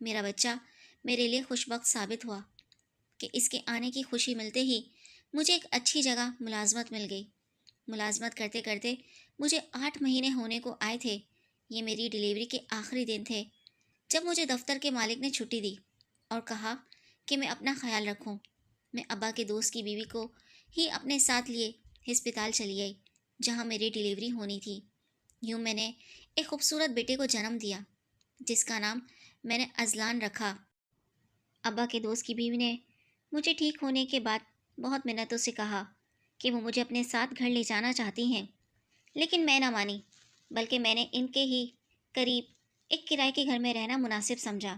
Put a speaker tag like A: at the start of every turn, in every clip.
A: میرا بچہ میرے لیے خوش بخت ثابت ہوا کہ اس کے آنے کی خوشی ملتے ہی مجھے ایک اچھی جگہ ملازمت مل گئی۔ ملازمت کرتے کرتے مجھے 8 مہینے ہونے کو آئے تھے۔ یہ میری ڈلیوری کے آخری دن تھے جب مجھے دفتر کے مالک نے چھٹی دی اور کہا کہ میں اپنا خیال رکھوں۔ میں ابا کے دوست کی بیوی کو ہی اپنے ساتھ لیے ہسپتال چلی گئی جہاں میری ڈلیوری ہونی تھی۔ یوں میں نے ایک خوبصورت بیٹے کو جنم دیا جس کا نام میں نے ازلان رکھا۔ ابا کے دوست کی بیوی نے مجھے ٹھیک ہونے کے بعد بہت منتوں سے کہا کہ وہ مجھے اپنے ساتھ گھر لے جانا چاہتی ہیں، لیکن میں نہ مانی، بلکہ میں نے ان کے ہی قریب ایک کرائے کے گھر میں رہنا مناسب سمجھا،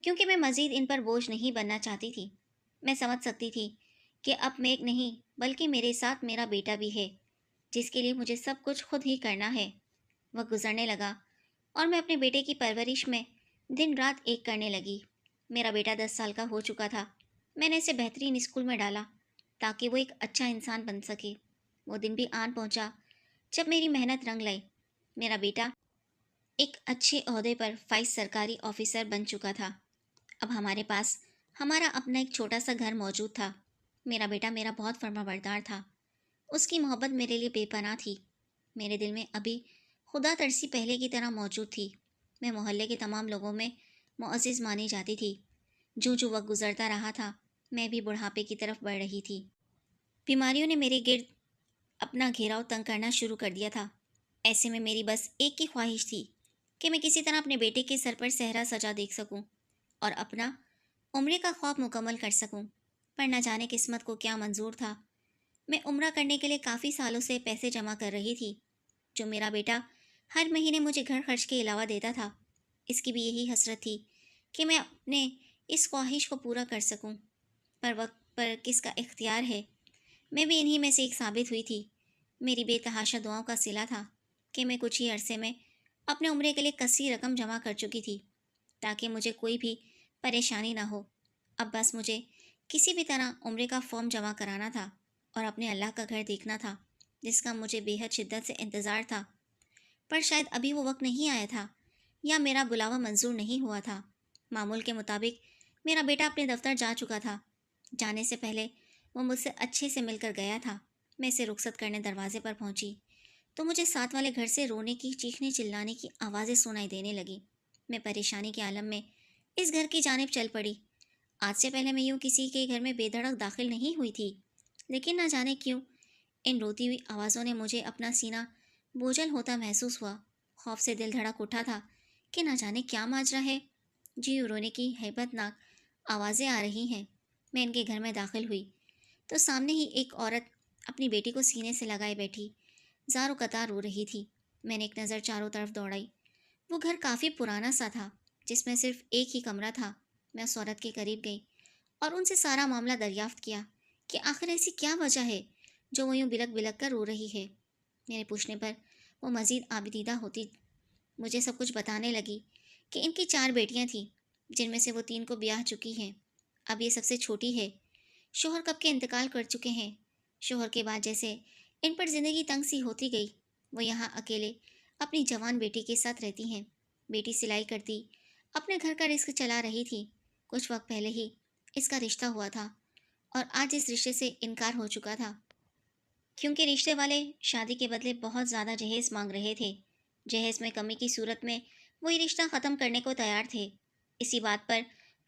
A: کیونکہ میں مزید ان پر بوجھ نہیں بننا چاہتی تھی۔ میں سمجھ سکتی تھی کہ اب میں ایک نہیں بلکہ میرے ساتھ میرا بیٹا بھی ہے جس کے لیے مجھے سب کچھ خود ہی کرنا ہے۔ وقت گزرنے لگا اور میں اپنے بیٹے کی پرورش میں دن رات ایک کرنے لگی۔ میرا بیٹا 10 سال کا ہو چکا تھا۔ میں نے اسے بہترین اسکول میں ڈالا تاکہ وہ ایک اچھا انسان بن سکے۔ وہ دن بھی آن پہنچا جب میری محنت رنگ لائی۔ میرا بیٹا ایک اچھے عہدے پر فائز سرکاری آفیسر بن چکا تھا۔ اب ہمارے پاس ہمارا اپنا ایک چھوٹا سا گھر موجود تھا۔ میرا بیٹا میرا بہت فرما بردار تھا۔ اس کی محبت میرے لیے بے پناہ تھی۔ میرے دل میں ابھی خدا ترسی پہلے کی طرح موجود تھی۔ میں محلے کے تمام لوگوں میں معزز مانی جاتی تھی۔ جوں جوں وقت گزرتا رہا تھا میں بھی بڑھاپے کی طرف بڑھ رہی تھی۔ بیماریوں نے میرے گرد اپنا گھیراؤ تنگ کرنا شروع کر دیا تھا۔ ایسے میں میری بس ایک ہی خواہش تھی کہ میں کسی طرح اپنے بیٹے کے سر پر صحرا سجا دیکھ سکوں اور اپنا عمرے کا خواب مکمل کر سکوں۔ پر نہ جانے قسمت کو کیا منظور تھا۔ میں عمرہ کرنے کے لیے کافی سالوں سے پیسے جمع کر رہی تھی جو میرا بیٹا ہر مہینے مجھے گھر خرچ کے علاوہ دیتا تھا۔ اس کی بھی یہی حسرت تھی کہ میں اپنے اس خواہش کو پورا کر سکوں، پر وقت پر کس کا اختیار ہے۔ میں بھی انہی میں سے ایک ثابت ہوئی تھی۔ میری بے تحاشا دعاؤں کا صلہ تھا کہ میں کچھ ہی عرصے میں اپنے عمرے کے لیے کثیر رقم جمع کر چکی تھی تاکہ مجھے کوئی بھی پریشانی نہ ہو۔ اب بس مجھے کسی بھی طرح عمرے کا فارم جمع کرانا تھا اور اپنے اللہ کا گھر دیکھنا تھا جس کا مجھے بے حد شدت سے انتظار تھا، پر شاید ابھی وہ وقت نہیں آیا تھا یا میرا بلاوا منظور نہیں ہوا تھا۔ معمول کے مطابق میرا بیٹا اپنے دفتر جا چکا تھا۔ جانے سے پہلے وہ مجھ سے اچھے سے مل کر گیا تھا۔ میں اسے رخصت کرنے دروازے پر پہنچی تو مجھے ساتھ والے گھر سے رونے کی، چیخنے چلانے کی آوازیں سنائی دینے لگی۔ میں پریشانی کے عالم میں اس گھر کی جانب چل پڑی۔ آج سے پہلے میں یوں کسی کے گھر میں بے دھڑک داخل نہیں ہوئی تھی، لیکن نہ جانے کیوں ان روتی ہوئی آوازوں نے مجھے اپنا سینہ بوجھل ہوتا محسوس ہوا۔ خوف سے دل دھڑک اٹھا تھا کہ نہ جانے کیا ماجرا ہے۔ جی رونے کی ہیبت ناک آوازیں آ رہی ہیں۔ میں ان کے گھر میں داخل ہوئی تو سامنے ہی ایک عورت اپنی بیٹی کو سینے سے لگائے بیٹھی زار و قطار رو رہی تھی۔ میں نے ایک نظر چاروں طرف دوڑائی۔ وہ گھر کافی پرانا سا تھا جس میں صرف ایک ہی کمرہ تھا۔ میں اس عورت کے قریب گئی اور ان سے سارا معاملہ دریافت کیا کہ آخر ایسی کیا وجہ ہے جو وہ یوں بلک بلک کر رو رہی ہے۔ میرے پوچھنے پر وہ مزید آبدیدہ ہوتی مجھے سب کچھ بتانے لگی کہ ان کی 4 بیٹیاں تھیں جن میں سے وہ 3 کو بیاہ چکی ہیں۔ اب یہ سب سے چھوٹی ہے۔ شوہر کب کے انتقال کر چکے ہیں۔ شوہر کے بعد جیسے ان پر زندگی تنگ سی ہوتی گئی، وہ یہاں اکیلے اپنی جوان بیٹی کے ساتھ رہتی ہیں۔ بیٹی سلائی کرتی اپنے گھر کا رزق چلا رہی تھی۔ کچھ وقت پہلے ہی اس کا رشتہ ہوا تھا اور آج اس رشتے سے انکار ہو چکا تھا کیونکہ رشتے والے شادی کے بدلے بہت زیادہ جہیز مانگ رہے تھے۔ جہیز میں کمی کی صورت میں وہ یہ رشتہ ختم کرنے کو تیار تھے۔ اسی بات پر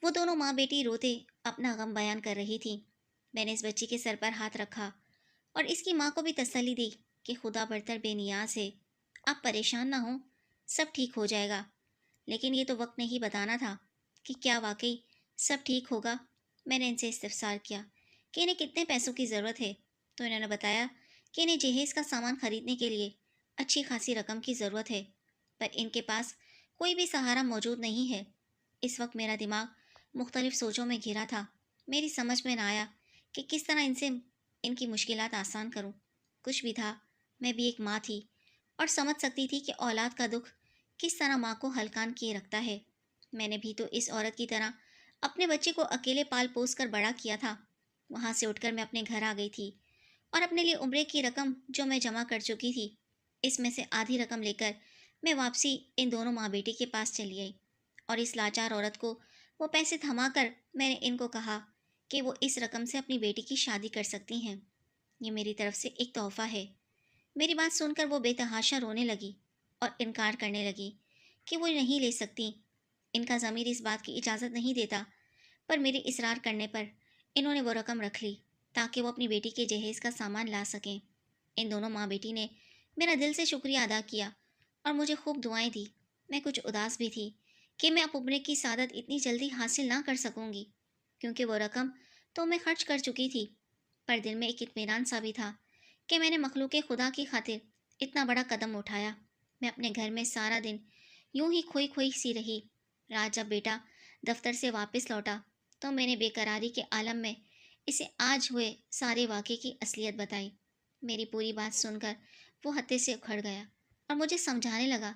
A: وہ دونوں ماں بیٹی روتے اپنا غم بیان کر رہی تھیں۔ میں نے اس بچی کے سر پر ہاتھ رکھا اور اس کی ماں کو بھی تسلی دی کہ خدا برتر بے نیاز ہے، آپ پریشان نہ ہوں، سب ٹھیک ہو جائے گا۔ لیکن یہ تو وقت نے ہی بتانا تھا کہ کیا واقعی سب ٹھیک ہوگا۔ میں نے ان سے استفسار کیا کہ انہیں کتنے پیسوں کی ضرورت ہے تو انہوں نے بتایا کہ انہیں جہیز کا سامان خریدنے کے لیے اچھی خاصی رقم کی ضرورت ہے، پر ان کے پاس کوئی بھی سہارا موجود نہیں ہے۔ اس وقت میرا دماغ مختلف سوچوں میں گھرا تھا۔ میری سمجھ میں نہ آیا کہ کس طرح ان کی مشکلات آسان کروں۔ کچھ بھی تھا، میں بھی ایک ماں تھی اور سمجھ سکتی تھی کہ اولاد کا دکھ کس طرح ماں کو ہلکان کیے رکھتا ہے۔ میں نے بھی تو اس عورت کی طرح اپنے بچے کو اکیلے پال پوس کر بڑا کیا تھا۔ وہاں سے اٹھ کر میں اپنے گھر آ گئی تھی اور اپنے لیے عمرے کی رقم جو میں جمع کر چکی تھی اس میں سے آدھی رقم لے کر میں واپسی ان دونوں ماں بیٹی کے پاس چلی گئی اور اس لاچار عورت کو وہ پیسے تھما کر میں نے ان کو کہا کہ وہ اس رقم سے اپنی بیٹی کی شادی کر سکتی ہیں، یہ میری طرف سے ایک تحفہ ہے۔ میری بات سن کر وہ بے تحاشا رونے لگی اور انکار کرنے لگی کہ وہ نہیں لے سکتی، ان کا ضمیر اس بات کی اجازت نہیں دیتا، پر میرے اصرار کرنے پر انہوں نے وہ رقم رکھ لی تاکہ وہ اپنی بیٹی کے جہیز کا سامان لا سکیں۔ ان دونوں ماں بیٹی نے میرا دل سے شکریہ ادا کیا اور مجھے خوب دعائیں دی۔ میں کچھ اداس بھی تھی کہ میں اب عمرے کی سعادت اتنی جلدی حاصل نہ کر سکوں گی، کیونکہ وہ رقم تو میں خرچ کر چکی تھی، پر دل میں ایک اطمینان سا بھی تھا کہ میں نے مخلوق خدا کی خاطر اتنا بڑا قدم اٹھایا۔ میں اپنے گھر میں سارا دن یوں ہی کھوئی کھوئی سی رہی۔ رات جب بیٹا دفتر سے واپس لوٹا تو میں نے بے قراری کے عالم میں اسے آج ہوئے سارے واقعے کی اصلیت بتائی۔ میری پوری بات سن کر وہ ہتے سے اکھڑ گیا اور مجھے سمجھانے لگا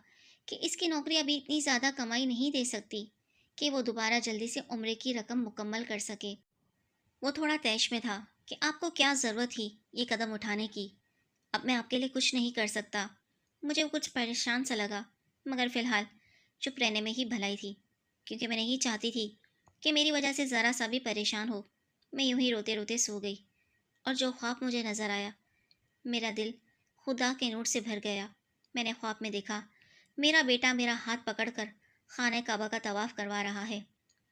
A: کہ اس کی نوکری ابھی اتنی زیادہ کمائی نہیں دے سکتی کہ وہ دوبارہ جلدی سے عمرے کی رقم مکمل کر سکے۔ وہ تھوڑا طیش میں تھا کہ آپ کو کیا ضرورت تھی یہ قدم اٹھانے کی، اب میں آپ کے لیے کچھ نہیں کر سکتا۔ مجھے کچھ پریشان سا لگا، مگر فی الحال چپ رہنے میں ہی بھلائی تھی، کیونکہ میں نہیں چاہتی تھی کہ میری وجہ سے ذرا سا بھی پریشان ہو۔ میں یوں ہی روتے روتے سو گئی، اور جو خواب مجھے نظر آیا، میرا دل خدا کے نور سے بھر گیا۔ میں نے خواب میں دیکھا میرا بیٹا میرا ہاتھ پکڑ کر خانہ کعبہ کا طواف کروا رہا ہے۔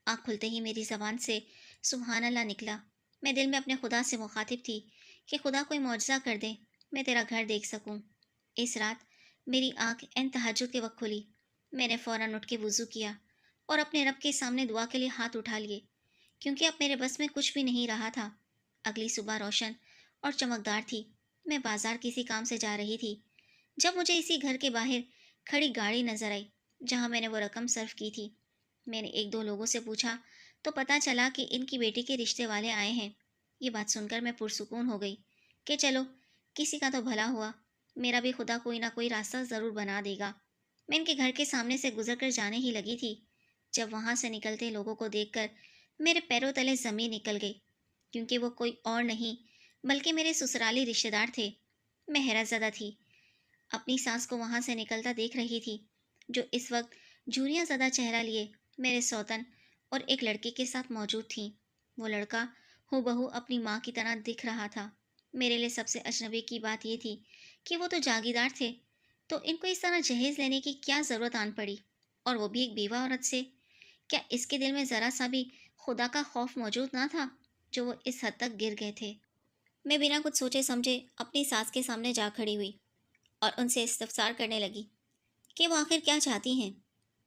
A: آنکھ کھلتے ہی میری زبان سے سبحان اللہ نکلا۔ میں دل میں اپنے خدا سے مخاطب تھی کہ خدا کوئی معجزہ کر دے، میں تیرا گھر دیکھ سکوں۔ اس رات میری آنکھ عین تہجد کے وقت کھلی۔ میں نے فوراً اٹھ کے وضو کیا اور اپنے رب کے سامنے دعا کے لیے ہاتھ اٹھا لیے، کیونکہ اب میرے بس میں کچھ بھی نہیں رہا تھا۔ اگلی صبح روشن اور چمکدار تھی۔ میں بازار کسی کام سے جا رہی تھی جب مجھے اسی گھر کے باہر کھڑی گاڑی نظر آئی جہاں میں نے وہ رقم صرف کی تھی۔ میں نے ایک دو لوگوں سے پوچھا تو پتہ چلا کہ ان کی بیٹی کے رشتے والے آئے ہیں۔ یہ بات سن کر میں پرسکون ہو گئی کہ چلو کسی کا تو بھلا ہوا، میرا بھی خدا کوئی نہ کوئی راستہ ضرور بنا دے گا۔ میں ان کے گھر کے سامنے سے گزر کر جانے ہی لگی تھی جب وہاں سے نکلتے لوگوں کو دیکھ کر میرے پیروں تلے زمین نکل گئی، کیونکہ وہ کوئی اور نہیں بلکہ میرے سسرالی رشتے دار تھے۔ میں حیرت زدہ تھی، اپنی ساس کو وہاں سے نکلتا دیکھ رہی تھی جو اس وقت جھریاں زدہ چہرہ لیے میرے سوتن اور ایک لڑکے کے ساتھ موجود تھیں۔ وہ لڑکا ہو بہو اپنی ماں کی طرح دکھ رہا تھا۔ میرے لیے سب سے اجنبی کی بات یہ تھی کہ وہ تو جاگیردار تھے، تو ان کو اس طرح جہیز لینے کی کیا ضرورت آن پڑی، اور وہ بھی ایک بیوہ عورت سے؟ کیا اس کے دل میں ذرا سا بھی خدا کا خوف موجود نہ تھا جو وہ اس حد تک گر گئے تھے؟ میں بنا کچھ سوچے سمجھے اپنی ساس کے سامنے جا کھڑی ہوئی اور ان سے استفسار کرنے لگی کہ وہ آخر کیا چاہتی ہیں،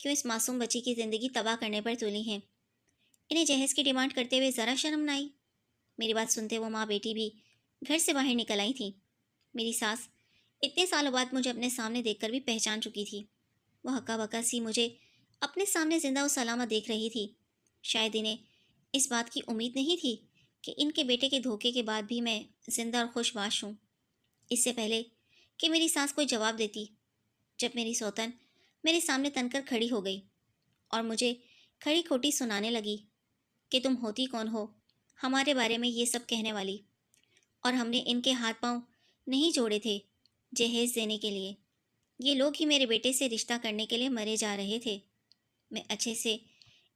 A: کیوں اس معصوم بچی کی زندگی تباہ کرنے پر تلی ہیں؟ انہیں جہیز کی ڈیمانڈ کرتے ہوئے ذرا شرم نہ آئی؟ میری بات سنتے وہ ماں بیٹی بھی گھر سے باہر نکل آئی تھیں۔ میری ساس اتنے سالوں بعد مجھے اپنے سامنے دیکھ کر بھی پہچان چکی تھی۔ وہ ہکا بکا سی مجھے اپنے سامنے زندہ و سلامت دیکھ رہی تھی۔ شاید انہیں اس بات کی امید نہیں تھی کہ ان کے بیٹے کے دھوکے کے بعد بھی میں زندہ اور خوش باش ہوں۔ اس سے پہلے کہ میری ساس کوئی جواب دیتی، جب میری سوتن میرے سامنے تن کر کھڑی ہو گئی اور مجھے کھڑی کھوٹی سنانے لگی کہ تم ہوتی کون ہو ہمارے بارے میں یہ سب کہنے والی، اور ہم نے ان کے ہاتھ پاؤں نہیں جوڑے تھے جہیز دینے کے لیے، یہ لوگ ہی میرے بیٹے سے رشتہ کرنے کے لیے مرے جا رہے تھے۔ میں اچھے سے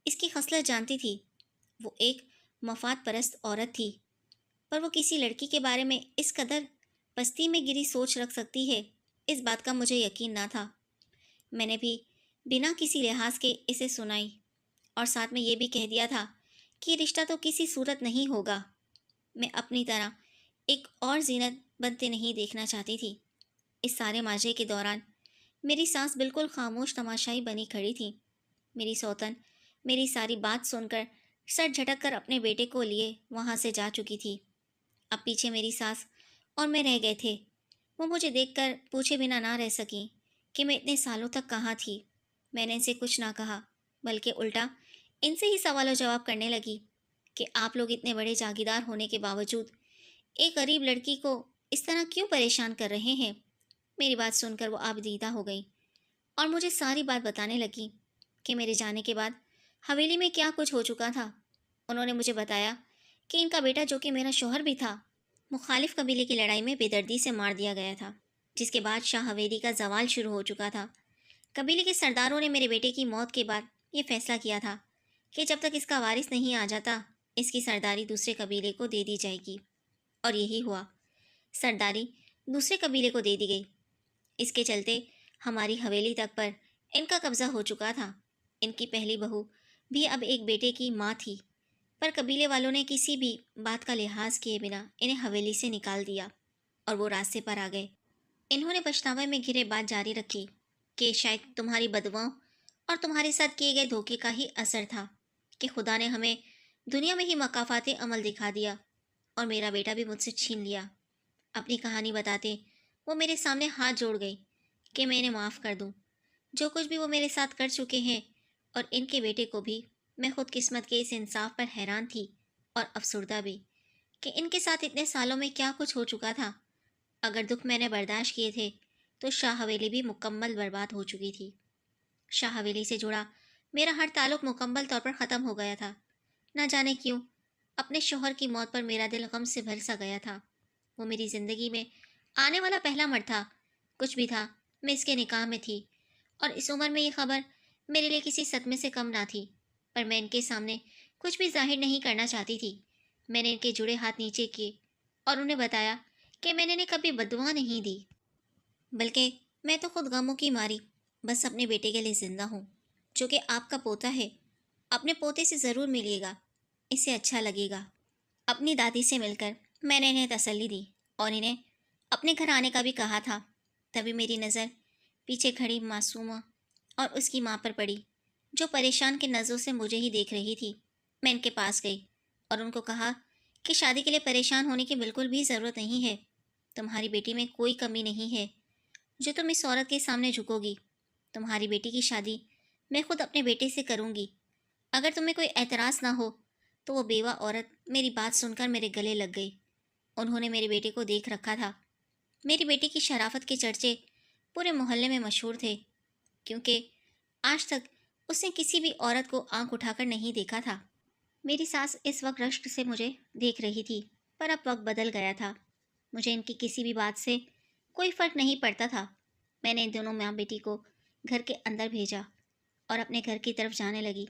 A: اس کی خصلت جانتی تھی، وہ ایک مفاد پرست عورت تھی، پر وہ کسی لڑکی کے بارے میں اس قدر پستی میں گری سوچ رکھ سکتی ہے، اس بات کا مجھے یقین نہ تھا۔ میں نے بھی بنا کسی لحاظ کے اسے سنائی اور ساتھ میں یہ بھی کہہ دیا تھا کہ یہ رشتہ تو کسی صورت نہیں ہوگا۔ میں اپنی طرح ایک اور زینت بنتے نہیں دیکھنا چاہتی تھی۔ اس سارے ماجرے کے دوران میری سانس بالکل خاموش تماشائی بنی کھڑی تھی۔ میری سوتن میری ساری بات سن کر سر جھٹک کر اپنے بیٹے کو لیے وہاں سے جا چکی تھی۔ اب پیچھے میری ساس اور میں رہ گئے تھے۔ وہ مجھے دیکھ کر پوچھے بنا نہ رہ سکیں کہ میں اتنے سالوں تک کہاں تھی۔ میں نے ان سے کچھ نہ کہا، بلکہ الٹا ان سے ہی سوال و جواب کرنے لگی کہ آپ لوگ اتنے بڑے جاگیردار ہونے کے باوجود ایک غریب لڑکی کو اس طرح کیوں پریشان کر رہے ہیں؟ میری بات سن کر وہ آبدیدہ ہو گئی اور مجھے ساری بات بتانے لگی کہ میرے جانے کے بعد حویلی میں کیا کچھ ہو چکا تھا۔ انہوں نے مجھے بتایا کہ ان کا بیٹا، جو کہ میرا شوہر بھی تھا، مخالف قبیلے کی لڑائی میں بے دردی سے مار دیا گیا تھا، جس کے بعد شاہ حویلی کا زوال شروع ہو چکا تھا۔ قبیلے کے سرداروں نے میرے بیٹے کی موت کے بعد یہ فیصلہ کیا تھا کہ جب تک اس کا وارث نہیں آ جاتا اس کی سرداری دوسرے قبیلے کو دے دی جائے گی، اور یہی ہوا۔ سرداری دوسرے قبیلے کو دے دی گئی۔ اس کے چلتے ہماری حویلی تک پر ان کا قبضہ ہو چکا تھا۔ ان کی پہلی بہو بھی اب ایک بیٹے کی ماں تھی، پر قبیلے والوں نے کسی بھی بات کا لحاظ کیے بنا انہیں حویلی سے نکال دیا اور وہ راستے پر آ گئے۔ انہوں نے پچھتاوے میں گھرے بات جاری رکھی کہ شاید تمہاری بددعاؤں اور تمہارے ساتھ کیے گئے دھوکے کا ہی اثر تھا کہ خدا نے ہمیں دنیا میں ہی مکافات عمل دکھا دیا اور میرا بیٹا بھی مجھ سے چھین لیا۔ اپنی کہانی بتاتے وہ میرے سامنے ہاتھ جوڑ گئی کہ میں انہیں معاف کر دوں، جو کچھ بھی وہ میرے ساتھ کر چکے ہیں، اور ان کے بیٹے کو بھی۔ میں خود قسمت کے اس انصاف پر حیران تھی اور افسردہ بھی کہ ان کے ساتھ اتنے سالوں میں کیا کچھ ہو چکا تھا۔ اگر دکھ میں نے برداشت کیے تھے تو شاہ حویلی بھی مکمل برباد ہو چکی تھی۔ شاہ حویلی سے جڑا میرا ہر تعلق مکمل طور پر ختم ہو گیا تھا۔ نہ جانے کیوں اپنے شوہر کی موت پر میرا دل غم سے بھر سا گیا تھا۔ وہ میری زندگی میں آنے والا پہلا مرد تھا۔ کچھ بھی تھا، میں اس کے نکاح میں تھی، اور اس عمر میں یہ خبر میرے لیے کسی صدمے سے کم نہ تھی، پر میں ان کے سامنے کچھ بھی ظاہر نہیں کرنا چاہتی تھی۔ میں نے ان کے جڑے ہاتھ نیچے کیے اور انہیں بتایا کہ میں نے انہیں کبھی بددعا نہیں دی، بلکہ میں تو خود غموں کی ماری بس اپنے بیٹے کے لیے زندہ ہوں، جو کہ آپ کا پوتا ہے۔ اپنے پوتے سے ضرور ملیے گا، اسے اچھا لگے گا۔ اپنی دادی سے مل کر میں نے انہیں تسلی دی اور انہیں اپنے گھر آنے کا بھی کہا تھا۔ تبھی میری نظر پیچھے کھڑی معصومہ اور اس کی ماں پر پڑی، جو پریشان کے نظروں سے مجھے ہی دیکھ رہی تھی۔ میں ان کے پاس گئی اور ان کو کہا کہ شادی کے لیے پریشان ہونے کی بالکل بھی ضرورت نہیں ہے۔ تمہاری بیٹی میں کوئی کمی نہیں ہے جو تم اس عورت کے سامنے جھکو گی۔ تمہاری بیٹی کی شادی میں خود اپنے بیٹے سے کروں گی۔ اگر تمہیں کوئی اعتراض نہ ہو تو وہ بیوہ عورت میری بات سن کر میرے گلے لگ گئی۔ انہوں نے میرے بیٹے کو دیکھ رکھا تھا۔ میری بیٹی کی شرافت کے چرچے پورے محلے میں مشہور تھے، کیونکہ آج تک اس نے کسی بھی عورت کو آنکھ اٹھا کر نہیں دیکھا تھا۔ میری ساس اس وقت رشک سے مجھے دیکھ رہی تھی، پر اب وقت بدل گیا تھا۔ مجھے ان کی کسی بھی بات سے کوئی فرق نہیں پڑتا تھا۔ میں نے ان دونوں ماں بیٹی کو گھر کے اندر بھیجا اور اپنے گھر کی طرف جانے لگی۔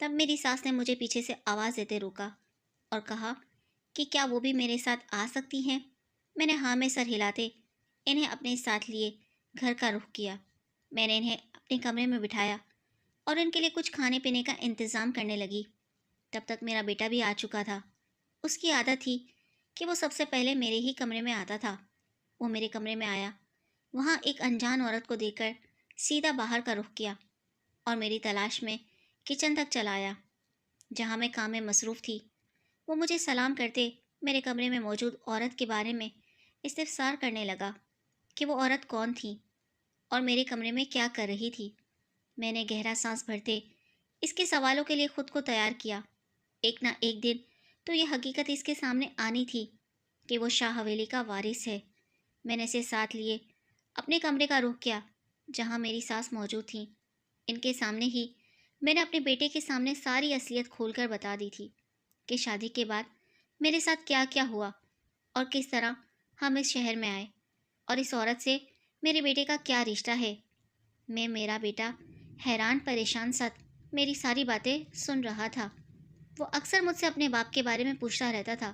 A: تب میری ساس نے مجھے پیچھے سے آواز دیتے روکا اور کہا کہ کیا وہ بھی میرے ساتھ آ سکتی ہیں؟ میں نے ہاں میں سر ہلاتے انہیں اپنے ساتھ لیے گھر کا رخ کیا۔ میں نے انہیں اپنے کمرے میں بٹھایا اور ان کے لیے کچھ کھانے پینے کا انتظام کرنے لگی۔ تب تک میرا بیٹا بھی آ چکا تھا۔ اس کی عادت تھی کہ وہ سب سے پہلے میرے ہی کمرے میں آتا تھا۔ وہ میرے کمرے میں آیا، وہاں ایک انجان عورت کو دیکھ کر سیدھا باہر کا رخ کیا اور میری تلاش میں کچن تک چلا آیا، جہاں میں کام میں مصروف تھی۔ وہ مجھے سلام کرتے میرے کمرے میں موجود عورت کے بارے میں استفسار کرنے لگا کہ وہ عورت کون تھی اور میرے کمرے میں کیا کر رہی تھی۔ میں نے گہرا سانس بھرتے اس کے سوالوں کے لیے خود کو تیار کیا۔ ایک نہ ایک دن تو یہ حقیقت اس کے سامنے آنی تھی کہ وہ شاہ حویلی کا وارث ہے۔ میں نے اسے ساتھ لیے اپنے کمرے کا رخ کیا جہاں میری ساس موجود تھی۔ ان کے سامنے ہی میں نے اپنے بیٹے کے سامنے ساری اصلیت کھول کر بتا دی تھی کہ شادی کے بعد میرے ساتھ کیا کیا ہوا اور کس طرح ہم اس شہر میں آئے، اور اس عورت سے میرے بیٹے کا کیا رشتہ ہے۔ میرا بیٹا حیران پریشان ساتھ میری ساری باتیں سن رہا تھا۔ وہ اکثر مجھ سے اپنے باپ کے بارے میں پوچھتا رہتا تھا،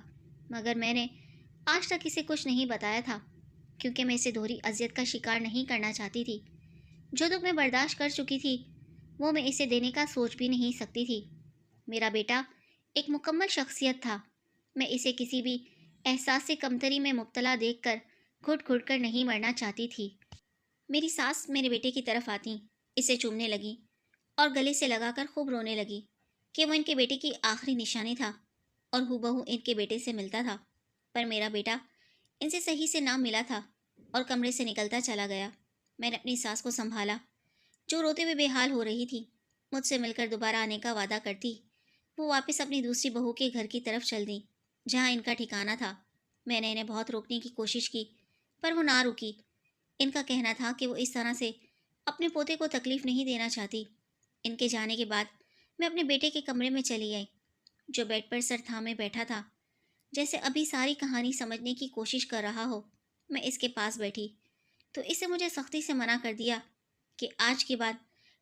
A: مگر میں نے آج تک اسے کچھ نہیں بتایا تھا، کیونکہ میں اسے دوہری اذیت کا شکار نہیں کرنا چاہتی تھی۔ جو دکھ میں برداشت کر چکی تھی وہ میں اسے دینے کا سوچ بھی نہیں سکتی تھی۔ میرا بیٹا ایک مکمل شخصیت تھا۔ میں اسے کسی بھی احساس سے کمتری میں مبتلا دیکھ کر گھٹ گھٹ کر نہیں مرنا چاہتی تھی۔ میری ساس میرے بیٹے کی طرف آتی، اسے چومنے لگی اور گلے سے لگا کر خوب رونے لگی کہ وہ ان کے بیٹے کی آخری نشانی تھا اور ہو بہو ان کے بیٹے سے ملتا تھا۔ پر میرا بیٹا ان سے صحیح سے نہ ملا تھا اور کمرے سے نکلتا چلا گیا۔ میں نے اپنی ساس کو سنبھالا، جو روتے ہوئے بے حال ہو رہی تھی۔ مجھ سے مل کر دوبارہ آنے کا وعدہ کرتی وہ واپس اپنی دوسری بہو کے گھر کی طرف چل دی جہاں ان کا ٹھکانہ تھا۔ میں نے انہیں بہت روکنے کی کوشش کی پر وہ نہ رکی۔ ان کا کہنا تھا کہ وہ اس طرح سے اپنے پوتے کو تکلیف نہیں دینا چاہتی۔ ان کے جانے کے بعد میں اپنے بیٹے کے کمرے میں چلی آئی، جو بیڈ پر سر تھامے بیٹھا تھا، جیسے ابھی ساری کہانی سمجھنے کی کوشش کر رہا ہو۔ میں اس کے پاس بیٹھی تو اسے مجھے سختی سے منع کر دیا کہ آج کے بعد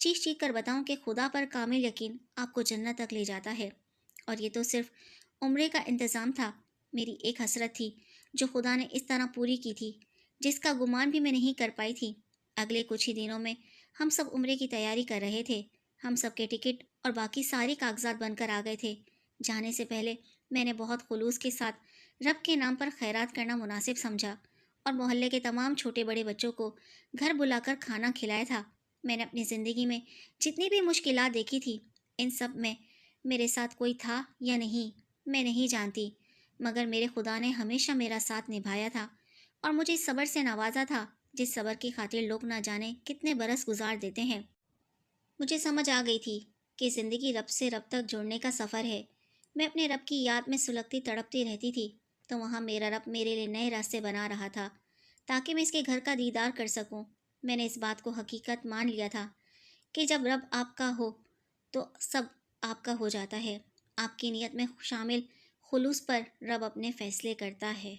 A: چیخ چیخ کر بتاؤں کہ خدا پر کامل یقین آپ کو جنت تک لے جاتا ہے، اور یہ تو صرف عمرے کا انتظام تھا۔ میری ایک حسرت تھی جو خدا نے اس طرح پوری کی تھی، جس کا گمان بھی میں نہیں کر پائی تھی۔ اگلے کچھ ہی دنوں میں ہم سب عمرے کی تیاری کر رہے تھے۔ ہم سب کے ٹکٹ اور باقی سارے کاغذات بن کر آ گئے تھے۔ جانے سے پہلے میں نے بہت خلوص کے ساتھ رب کے نام پر خیرات کرنا مناسب سمجھا، اور محلے کے تمام چھوٹے بڑے بچوں کو گھر بلا کر کھانا کھلایا تھا۔ میں نے اپنی زندگی میں جتنی بھی مشکلات دیکھی تھی، ان سب میں میرے ساتھ کوئی تھا یا نہیں میں نہیں جانتی، مگر میرے خدا نے ہمیشہ میرا ساتھ نبھایا تھا اور مجھے اس صبر سے نوازا تھا جس صبر کی خاطر لوگ نہ جانے کتنے برس گزار دیتے ہیں۔ مجھے سمجھ آ گئی تھی کہ زندگی رب سے رب تک جڑنے کا سفر ہے۔ میں اپنے رب کی یاد میں سلگتی تڑپتی رہتی تھی، تو وہاں میرا رب میرے لیے نئے راستے بنا رہا تھا تاکہ میں اس کے گھر کا دیدار کر سکوں۔ میں نے اس بات کو حقیقت مان لیا تھا کہ جب رب آپ کا ہو تو سب آپ کا ہو جاتا ہے۔ آپ کی نیت میں شامل خلوص پر رب اپنے فیصلے کرتا ہے۔